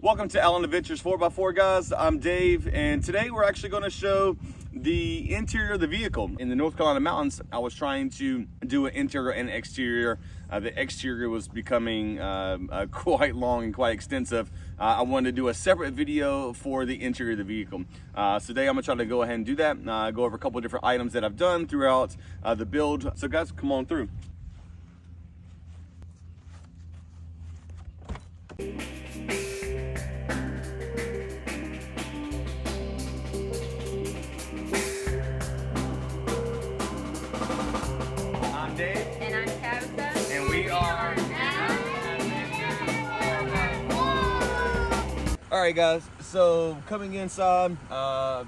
Welcome to Allen Adventures 4x4, guys. I'm Dave, and today we're actually going to show the interior of the vehicle. In the North Carolina mountains, I was trying to do an interior and exterior. The exterior was becoming quite long and quite extensive. I wanted to do a separate video for the interior of the vehicle. So today I'm going to try to go ahead and do that, go over a couple of different items that I've done throughout the build. So guys, come on through. All right, guys, so coming inside,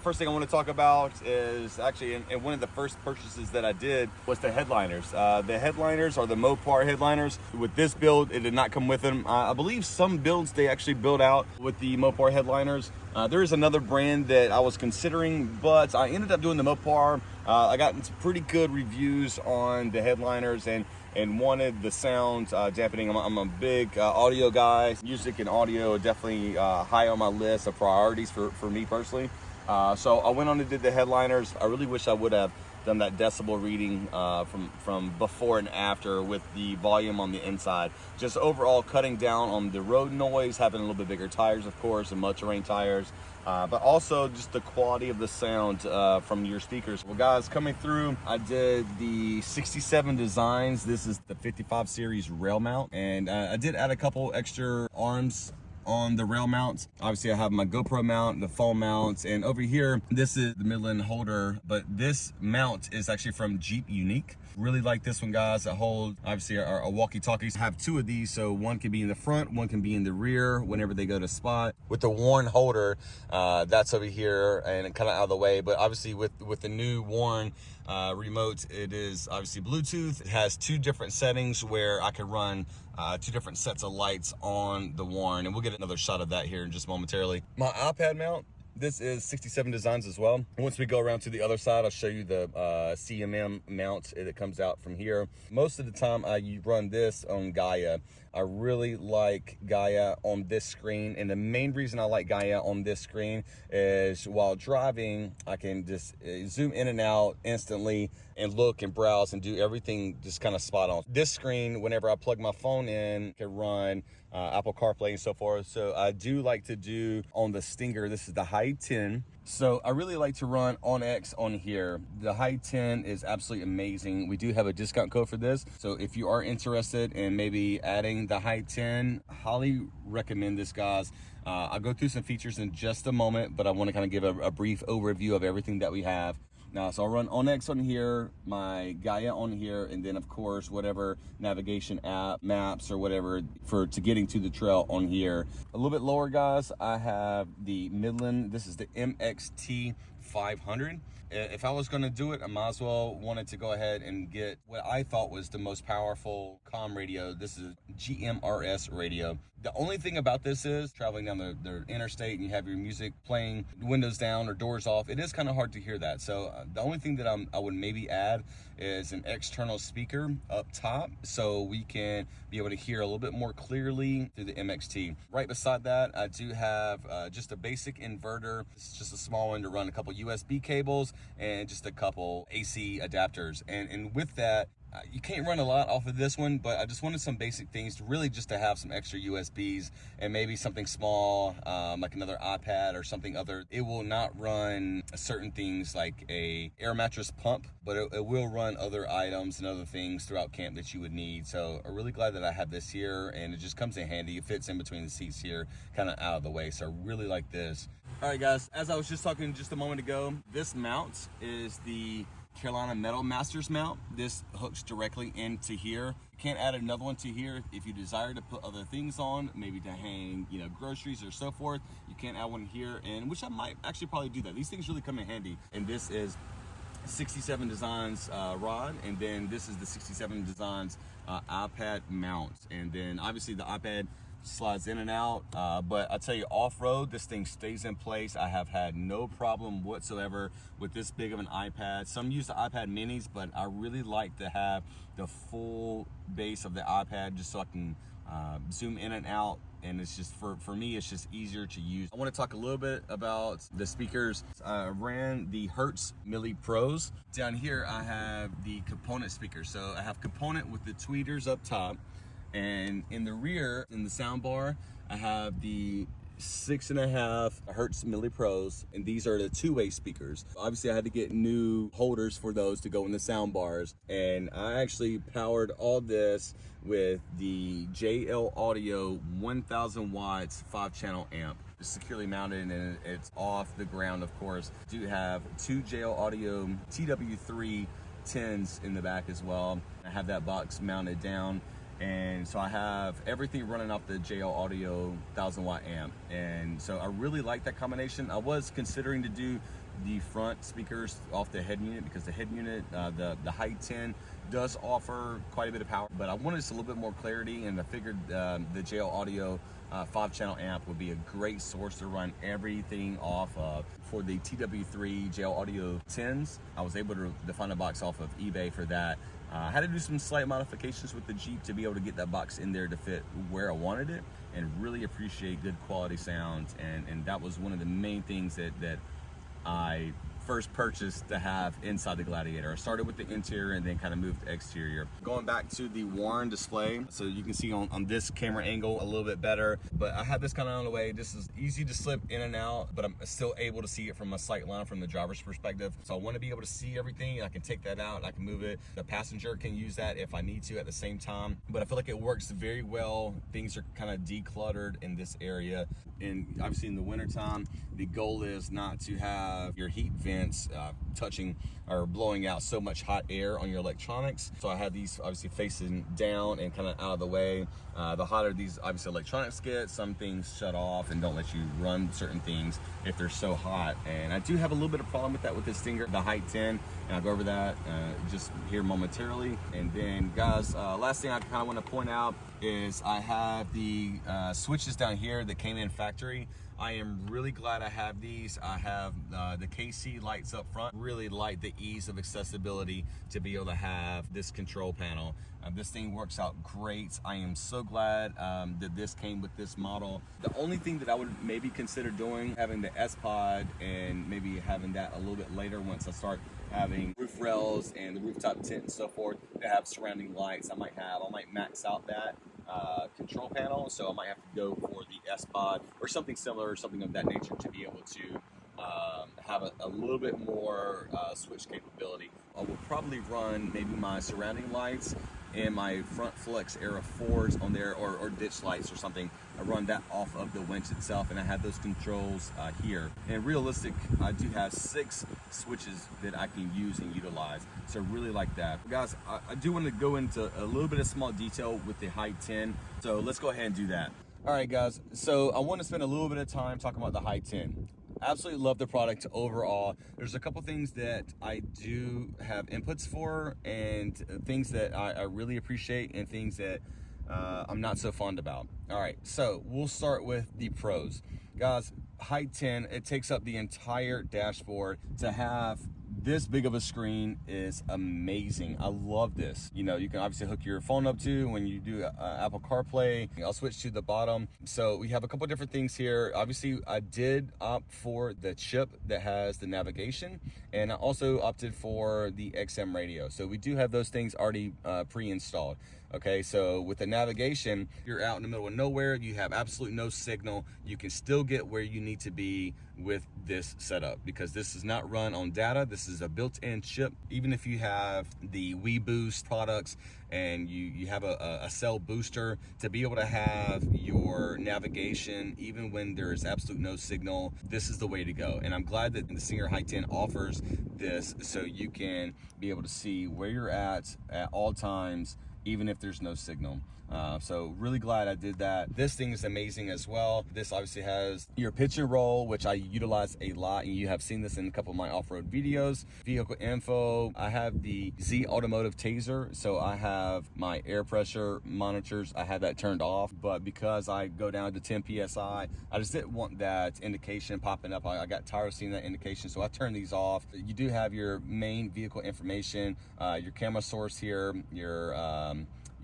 first thing I want to talk about is actually, and one of the first purchases that I did was the headliners. The headliners are the Mopar Headliners. With this build, it did not come with them. I believe some builds they actually build out with the Mopar Headliners. There is another brand that I was considering, but I ended up doing the Mopar. I got some pretty good reviews on the headliners and wanted the sound dampening. I'm a big audio guy. Music and audio are definitely high on my list of priorities for me personally. So I went on and did the headliners. I really wish I would have done that decibel reading from before and after with the volume on the inside. Just overall cutting down on the road noise, having a little bit bigger tires, of course, and mud terrain tires. But also just the quality of the sound from your speakers. Well, guys, coming through, I did the 67 designs. This is the 55 series rail mount, and I did add a couple extra arms on the rail mounts. Obviously I have my GoPro mount, the phone mounts, and over here this is the Midland holder, but this mount is actually from Jeep Unique. Really like this one, guys. That hold, obviously our walkie-talkies have two of these, so one can be in the front, one can be in the rear whenever they go to spot. With the Warn holder, that's over here and kind of out of the way, but obviously with the new Warn remote, it is obviously Bluetooth. It has two different settings where I can run two different sets of lights on the Warn, and we'll get another shot of that here in just momentarily. My iPad mount, this is 67 designs as well. Once we go around to the other side, I'll show you the CMM mount that comes out from here. Most of the time I run this on Gaia. I really like Gaia on this screen, and the main reason I like Gaia on this screen is while driving, I can just zoom in and out instantly and look and browse and do everything just kind of spot on. This screen, whenever I plug my phone in, can run Apple CarPlay and so forth. So I do like to do on the Stinger, this is the High 10. So I really like to run OnX on here. The High 10 is absolutely amazing. We do have a discount code for this. So if you are interested in maybe adding the High 10, highly recommend this, guys. I'll go through some features in just a moment, but I want to kind of give a brief overview of everything that we have. Now, so I'll run OnX on here, my Gaia on here, and then of course, whatever navigation app, maps or whatever to getting to the trail on here. A little bit lower, guys, I have the Midland. This is the MXT500. If I was gonna do it, I might as well wanted to go ahead and get what I thought was the most powerful comm radio. This is a GMRS radio. The only thing about this is traveling down the interstate and you have your music playing, windows down or doors off, it is kind of hard to hear that. So the only thing that I would maybe add is an external speaker up top so we can be able to hear a little bit more clearly through the MXT. Right beside that, I do have just a basic inverter. It's just a small one to run a couple USB cables and just a couple AC adapters. And with that, you can't run a lot off of this one, but I just wanted some basic things to really just to have some extra USBs and maybe something small, like another iPad or something other. It will not run certain things like a air mattress pump, but it will run other items and other things throughout camp that you would need. So I'm really glad that I have this here, and it just comes in handy. It fits in between the seats here, kind of out of the way. So I really like this. All right, guys, as I was just talking just a moment ago, this mount is the Carolina Metal Masters mount. This hooks directly into here. You can't add another one to here if you desire to put other things on, maybe to hang, groceries or so forth. You can't add one here, and which I might actually probably do that. These things really come in handy. And this is 67 Designs rod, and then this is the 67 Designs iPad mount, and then obviously the iPad slides in and out, but I tell you, off-road, this thing stays in place. I have had no problem whatsoever with this big of an iPad. Some use the iPad minis, but I really like to have the full base of the iPad just so I can zoom in and out and it's just for me, it's just easier to use. I want to talk a little bit about the speakers. I ran the Hertz Mille Pros. Down here I have the component speakers. So I have component with the tweeters up top, and in the rear, in the sound bar, I have the 6.5 Hertz Mille Pros, and these are the two-way speakers. Obviously I had to get new holders for those to go in the sound bars, and I actually powered all this with the JL Audio 1000 watts 5-channel amp. It's securely mounted and it's off the ground, of course. I do have two JL Audio TW3 10s in the back as well. I have that box mounted down, and so I have everything running off the JL Audio 1000 watt amp. And so I really like that combination. I was considering to do the front speakers off the head unit, because the head unit, the Heigh 10 does offer quite a bit of power, but I wanted just a little bit more clarity, and I figured the JL Audio 5-channel amp would be a great source to run everything off of. For the TW3 JL Audio 10s, I was able to find a box off of eBay for that. I had to do some slight modifications with the Jeep to be able to get that box in there to fit where I wanted it, and really appreciate good quality sound. And that was one of the main things that I first purchased to have inside the Gladiator. I started with the interior and then kind of moved to exterior. Going back to the Warren display, so you can see on this camera angle a little bit better, but I have this kind of on the way. This is easy to slip in and out, but I'm still able to see it from a sight line from the driver's perspective. So I want to be able to see everything. I can take that out, I can move it. The passenger can use that if I need to at the same time, but I feel like it works very well. Things are kind of decluttered in this area. And obviously in the wintertime, the goal is not to have your heat vents touching or blowing out so much hot air on your electronics. So I have these obviously facing down and kind of out of the way. The hotter these obviously electronics get, some things shut off and don't let you run certain things if they're so hot. And I do have a little bit of problem with that with the Stinger, the Heigh 10, and I'll go over that just here momentarily. And then guys, last thing I kind of want to point out is I have the switches down here that came in factory. I am really glad I have these. I have the KC lights up front. Really like the ease of accessibility to be able to have this control panel. This thing works out great. I am so glad that this came with this model. The only thing that I would maybe consider doing, having the S-Pod and maybe having that a little bit later once I start having roof rails and the rooftop tent and so forth that have surrounding lights. I might max out that control panel, so I might have to go for the S-Pod or something similar or something of that nature to be able to have a little bit more switch capability. I will probably run maybe my surrounding lights and my front flex era 4s on there, or ditch lights or something. I run that off of the winch itself, and I have those controls here. And realistic, I do have 6 switches that I can use and utilize, so I really like that. Guys, I do want to go into a little bit of small detail with the Heigh 10, so let's go ahead and do that. All right guys, so I want to spend a little bit of time talking about the Heigh 10. Absolutely love the product overall. There's a couple things that I do have inputs for, and things that I really appreciate, and things that I'm not so fond about. All right, so we'll start with the pros. Guys, Heigh 10, it takes up the entire dashboard. To have this big of a screen is amazing. I love this. You know, you can obviously hook your phone up to when you do Apple CarPlay. I'll switch to the bottom. So we have a couple different things here. Obviously, I did opt for the chip that has the navigation, and I also opted for the XM radio. So we do have those things already pre-installed. Okay, so with the navigation, you're out in the middle of nowhere, you have absolutely no signal, you can still get where you need to be with this setup, because this is not run on data. This is a built-in chip. Even if you have the WeBoost products and you have a cell booster, to be able to have your navigation even when there is absolute no signal, this is the way to go. And I'm glad that the Stinger Heigh 10 offers this, so you can be able to see where you're at all times, even if there's no signal. So really glad I did that. This thing is amazing as well. This obviously has your pitch and roll, which I utilize a lot, and you have seen this in a couple of my off-road videos. Vehicle info, I have the Z Automotive Taser, so I have my air pressure monitors, I have that turned off, but because I go down to 10 PSI, I just didn't want that indication popping up. I got tired of seeing that indication, so I turned these off. You do have your main vehicle information, your camera source here, your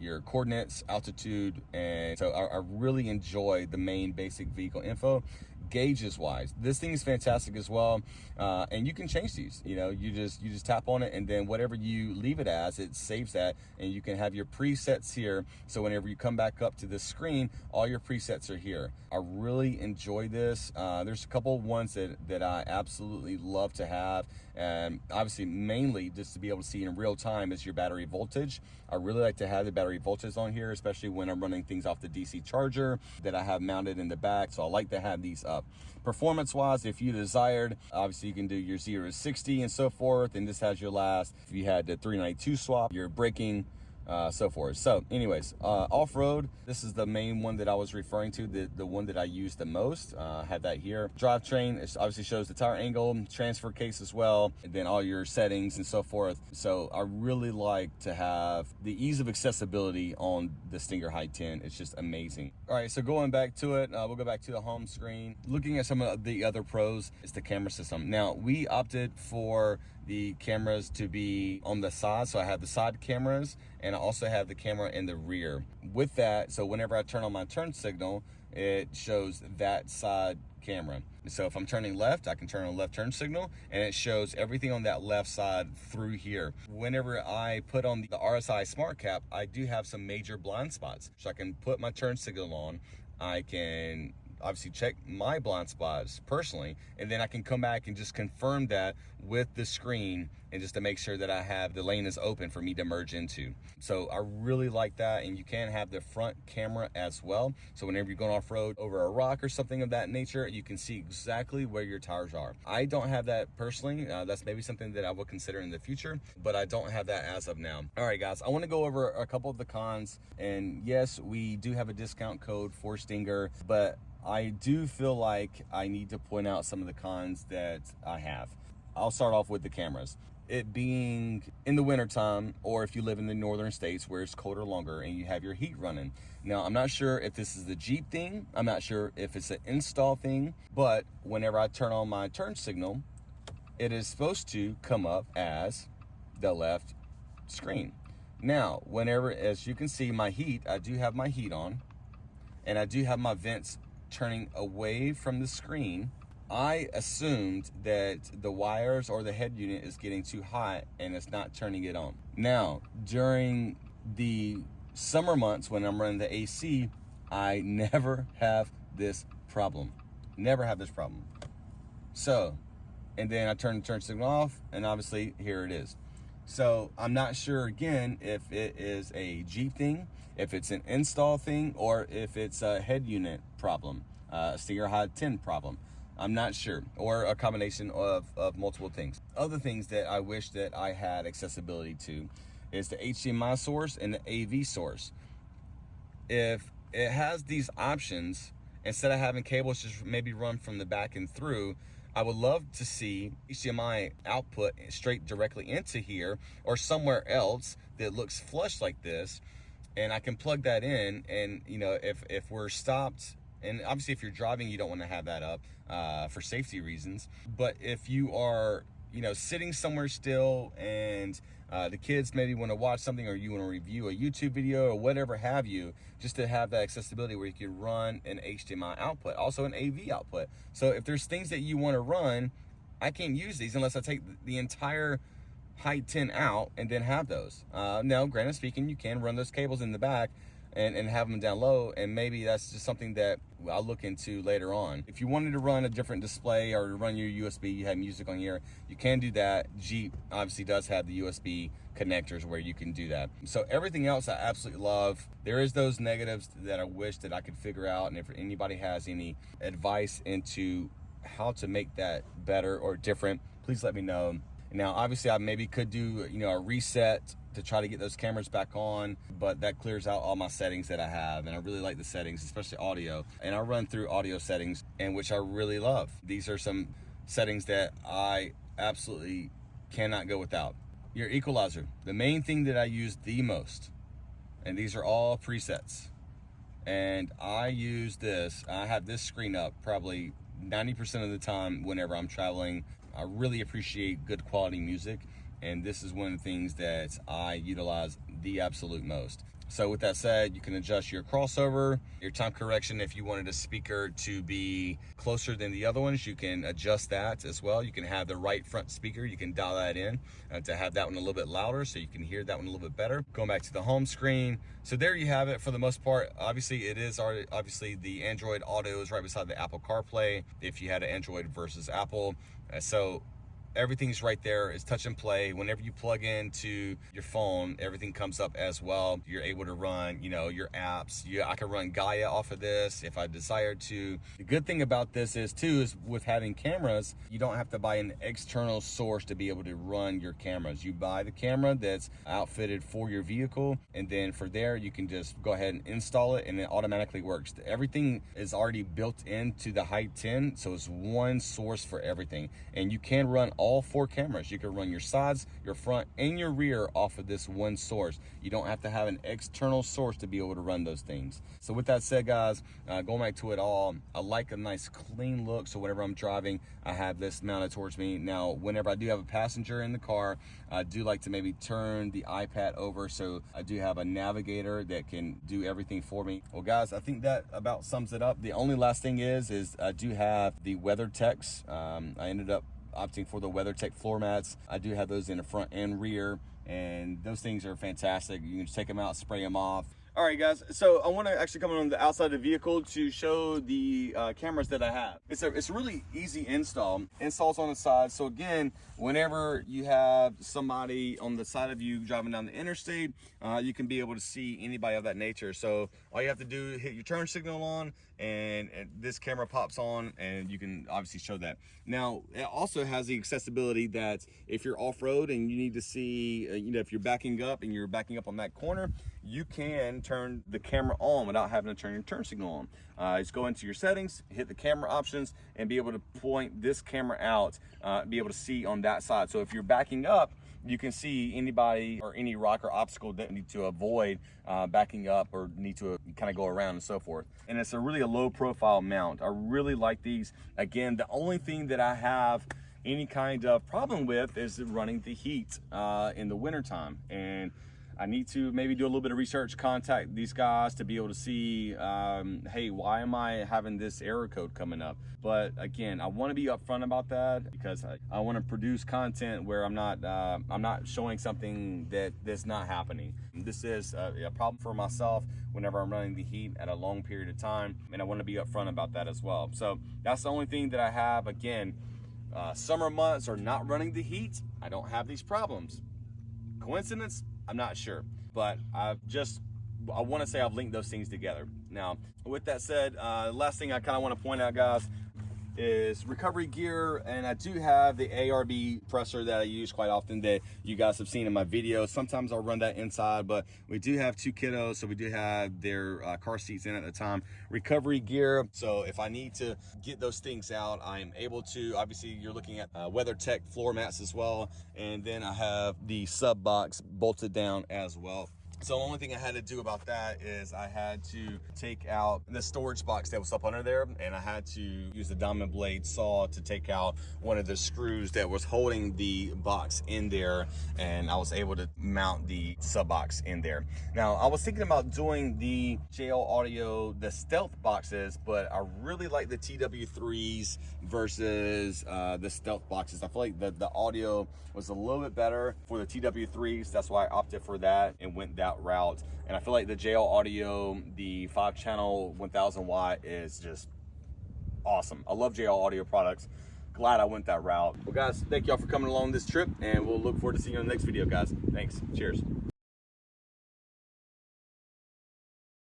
your coordinates, altitude, and so I really enjoy the main basic vehicle info. Gauges wise, this thing is fantastic as well, and you can change these. You just tap on it, and then whatever you leave it as, it saves that, and you can have your presets here. So whenever you come back up to this screen, all your presets are here. I really enjoy this. There's a couple ones that I absolutely love to have, and obviously mainly just to be able to see in real time is your battery voltage. I really like to have the battery voltage on here, especially when I'm running things off the DC charger that I have mounted in the back. So I like to have these up. Performance wise, if you desired, obviously you can do your 0 to 60 and so forth, and this has your last. If you had the 392 swap, your braking, so forth. So anyways, off-road, this is the main one that I was referring to, the one that I use the most. I have that here. Drivetrain, it obviously shows the tire angle, transfer case as well, and then all your settings and so forth. So I really like to have the ease of accessibility on the Stinger Heigh 10. It's just amazing. All right, so going back to it, we'll go back to the home screen. Looking at some of the other pros is the camera system. Now, we opted for the cameras to be on the side, so I have the side cameras, and I also have the camera in the rear. With that, so whenever I turn on my turn signal, it shows that side camera. So if I'm turning left, I can turn on left turn signal, and it shows everything on that left side through here. Whenever I put on the RSI Smart Cap, I do have some major blind spots. So I can put my turn signal on, I can obviously check my blind spots personally, and then I can come back and just confirm that with the screen, and just to make sure that I have the lane is open for me to merge into. So I really like that. And you can have the front camera as well, so whenever you're going off-road over a rock or something of that nature, you can see exactly where your tires are. I don't have that personally. That's maybe something that I will consider in the future, but I don't have that as of now. All right guys, I want to go over a couple of the cons, and yes, we do have a discount code for Stinger, but I do feel like I need to point out some of the cons that I have. I'll start off with the cameras. It being in the wintertime, or if you live in the northern states where it's colder longer and you have your heat running. Now, I'm not sure if this is the Jeep thing. I'm not sure if it's an install thing, but whenever I turn on my turn signal, it is supposed to come up as the left screen. Now, whenever, as you can see, my heat, I do have my heat on, and I do have my vents turning away from the screen. I assumed that the wires or the head unit is getting too hot and it's not turning it on. Now, during the summer months when I'm running the AC, I never have this problem. Never have this problem. So, and then I turn the turn signal off, and obviously here it is. So I'm not sure again if it is a Jeep thing, if it's an install thing, or if it's a head unit problem, a Stinger Heigh 10 problem. I'm not sure, or a combination of multiple things. Other things that I wish that I had accessibility to is the HDMI source and the AV source. If it has these options, instead of having cables just maybe run from the back and through, I would love to see HDMI output straight directly into here or somewhere else that looks flush like this, and I can plug that in. And if we're stopped, and obviously if you're driving, you don't want to have that up for safety reasons. But if you are sitting somewhere still, and the kids maybe want to watch something, or you want to review a YouTube video or whatever have you, just to have that accessibility where you can run an HDMI output, also an AV output. So if there's things that you want to run, I can't use these unless I take the entire Heigh 10 out and then have those. Now, granted speaking, you can run those cables in the back and have them down low, and maybe that's just something that I'll look into later on. If you wanted to run a different display or run your USB, you have music on here, you can do that. Jeep obviously does have the USB connectors where you can do that. So everything else I absolutely love. There is those negatives that I wish that I could figure out, and if anybody has any advice into how to make that better or different, please let me know. Now, obviously, I maybe could do a reset to try to get those cameras back on, but that clears out all my settings that I have, and I really like the settings, especially audio. And I run through audio settings, and which I really love. These are some settings that I absolutely cannot go without. Your equalizer, the main thing that I use the most, and these are all presets. And I use this. I have this screen up probably 90% of the time whenever I'm traveling. I really appreciate good quality music, and this is one of the things that I utilize the absolute most. So with that said, you can adjust your crossover, your time correction. If you wanted a speaker to be closer than the other ones, you can adjust that as well. You can have the right front speaker, you can dial that in to have that one a little bit louder so you can hear that one a little bit better. Going back to the home screen. So there you have it for the most part. Obviously it is obviously the Android Auto is right beside the Apple CarPlay if you had an Android versus Apple. So everything's right there. It's touch and play. Whenever you plug into your phone, everything comes up as well. You're able to run, you know, your apps. I can run Gaia off of this if I desired to. The good thing about this is with having cameras, you don't have to buy an external source to be able to run your cameras. You buy the camera that's outfitted for your vehicle, and then for there, you can just go ahead and install it, and it automatically works. Everything is already built into the Heigh 10, so it's one source for everything, and you can run all 4 cameras. You can run your sides, your front, and your rear off of this one source. You don't have to have an external source to be able to run those things. So with that said, guys, going back to it all, I like a nice clean look. So whenever I'm driving, I have this mounted towards me. Now, whenever I do have a passenger in the car, I do like to maybe turn the iPad over, so I do have a navigator that can do everything for me. Well, guys, I think that about sums it up. The only last thing is I do have the WeatherTechs. I ended up opting for the WeatherTech floor mats. I do have those in the front and rear, and those things are fantastic. You can just take them out, spray them off. All right, guys, so I want to actually come on the outside of the vehicle to show the cameras that I have. It's a really easy install. Installs on the side. So again, whenever you have somebody on the side of you driving down the interstate, you can be able to see anybody of that nature. So all you have to do is hit your turn signal on, and this camera pops on, and you can obviously show that. Now, it also has the accessibility that if you're off-road and you need to see, you know, if you're backing up and you're backing up on that corner, you can turn the camera on without having to turn your turn signal on. Just go into your settings, hit the camera options, and be able to point this camera out, be able to see on that side. So if you're backing up, you can see anybody or any rock or obstacle that you need to avoid backing up or need to kind of go around and so forth. And it's a really low profile mount. I really like these. Again, the only thing that I have any kind of problem with is running the heat in the wintertime. And I need to maybe do a little bit of research, contact these guys to be able to see, hey, why am I having this error code coming up? But again, I want to be upfront about that because I want to produce content where I'm not showing something that's not happening. This is a problem for myself whenever I'm running the heat at a long period of time, and I want to be upfront about that as well. So that's the only thing that I have. Again, summer months are not running the heat. I don't have these problems. Coincidence? I'm not sure, but I want to say I've linked those things together. Now, with that said, last thing I kind of want to point out, guys, is recovery gear, and I do have the ARB presser that I use quite often that you guys have seen in my videos. Sometimes I'll run that inside, but we do have 2 kiddos, so we do have their car seats in at the time. Recovery gear, so if I need to get those things out, I'm able to. Obviously, you're looking at WeatherTech floor mats as well, and then I have the sub box bolted down as well. So the only thing I had to do about that is I had to take out the storage box that was up under there, and I had to use the diamond blade saw to take out one of the screws that was holding the box in there, and I was able to mount the sub box in there. Now, I was thinking about doing the JL Audio, the stealth boxes, but I really like the TW3s versus the stealth boxes. I feel like the audio was a little bit better for the TW3s. That's why I opted for that and went that route. And I feel like the JL Audio, the 5-channel 1000 watt, is just awesome. I love JL Audio products. Glad I went that route. Well, guys, thank y'all for coming along this trip, and we'll look forward to seeing you in the next video, guys. Thanks. Cheers.